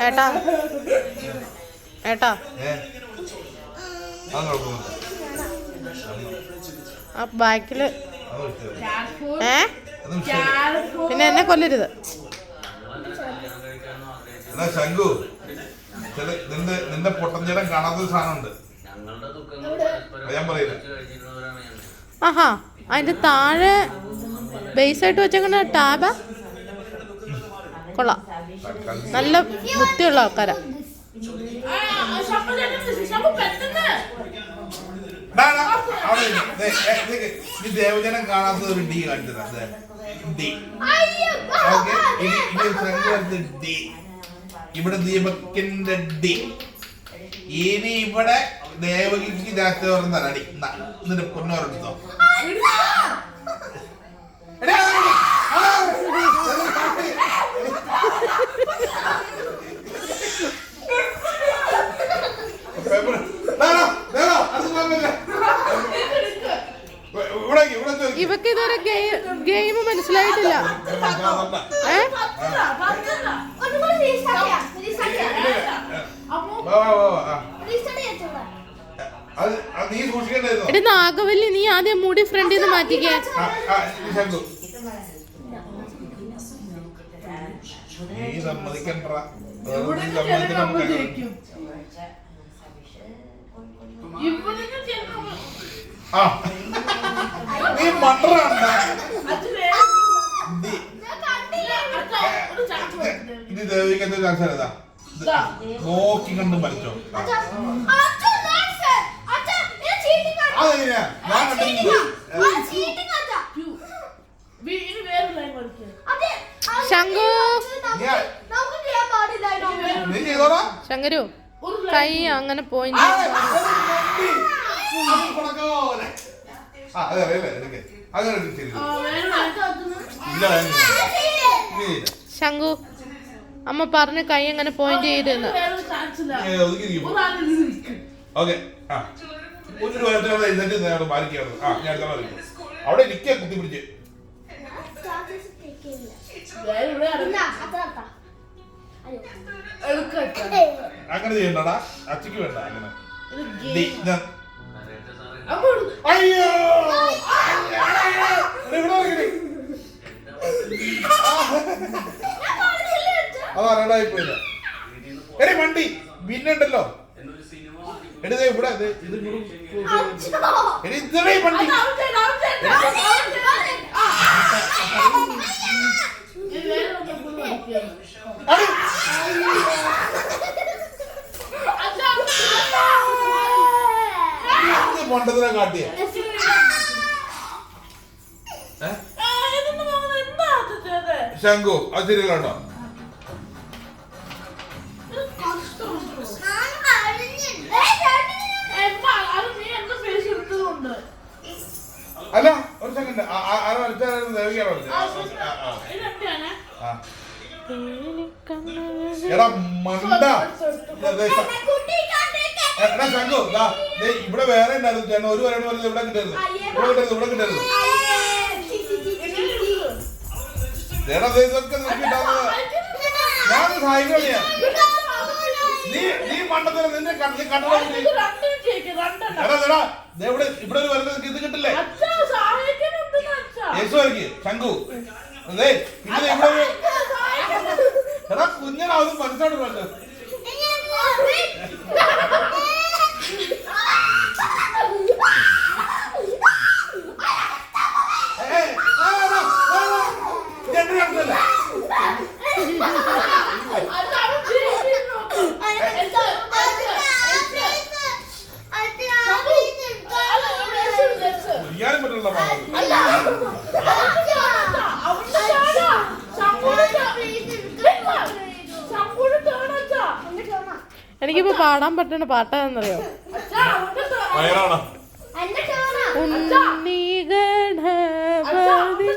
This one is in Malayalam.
ഏട്ടാ ഏട്ടാ ആ ബാക്കില് പിന്നെ എന്നെ കൊല്ലരുത്. ശംഖു നിന്റെ പൊട്ടഞ്ചേടം കാണാത്തൊരു സാധനമുണ്ട്, ഞാൻ പറയില്ല. ആഹാ, അതിന്റെ താഴെ ബേസായിട്ട് വെച്ചേക്കണ ടാബാ. കൊള്ളാം, നല്ല ബുദ്ധിയുള്ള ആൾക്കാരാ. ദേവജനം കാണാത്തത് ഒരു ഡി കാണിച്ചത്. ഇവിടെ ദീപക്കിന്റെ ഡി. ഇനി ഇവിടെ ദേവകിക്ക് രാത്രി അടി എന്നിട്ട് പൊന്നോരെടുത്തോ. ഇവക്ക് ഇതുവരെ ഗെയിം മനസ്സിലായിട്ടില്ല. എടി നാഗവല്ലി, നീ ആദ്യം മുടി ഫ്രണ്ടിൽ നിന്ന് മാറ്റിക്കേ. ഇത് ദേവിക്ക് നോക്കി കണ്ടും പഠിച്ചോ. ശങ്കരു, കൈ അങ്ങനെ പോയിന്റ്. ശങ്കു, അമ്മ പറഞ്ഞ കൈ അങ്ങനെ പോയിന്റ് ചെയ്തെന്ന്. അവിടെ ഇരിക്കുക, കുത്തിപ്പിടിച്ച് അങ്ങനെ ചെയ്യണ്ടടാ. അച്ഛക്ക് വേണ്ട അങ്ങനെ. അയ്യോ, അതറിയടായിപ്പോയില്ല. എടി വണ്ടി പിന്നുണ്ടല്ലോ. എടി ഇവിടെ എടി വണ്ടി മണ്ടത്തിനെ കാട്ടിയ ശംഖു. അത് ശരിയല്ലോ. അല്ല ഒരു സെക്കൻഡ്, എടാ മണ്ട. എടാ ശംഖു, ഇവിടെ വേറെ ഉണ്ടായിരുന്നു. ഒരു വരണ പോലെ ഇവിടെ കിട്ടരുത്, ഇവിടെ കിട്ടരുത്. എടാ ഇതൊക്കെ നോക്കിട്ടാവുന്നത് ഞാൻ സഹായിക്കണിയാ. നീ മണ്ടത്തില് നിന്നെ കണ്ടോ. ഇവിടെ ഒരു വരുന്നത് ഇത് കിട്ടില്ലേ? യേശുവരക്ക് ശംഖു. പിന്നെ ഇവിടെ എടാ കുഞ്ഞനാവും മനസ്സിലോട്ട്. എനിക്കിപ്പോ പാടാൻ പറ്റണ പാട്ടാന്നറിയോ? ഉണ്ണി ഗണപതി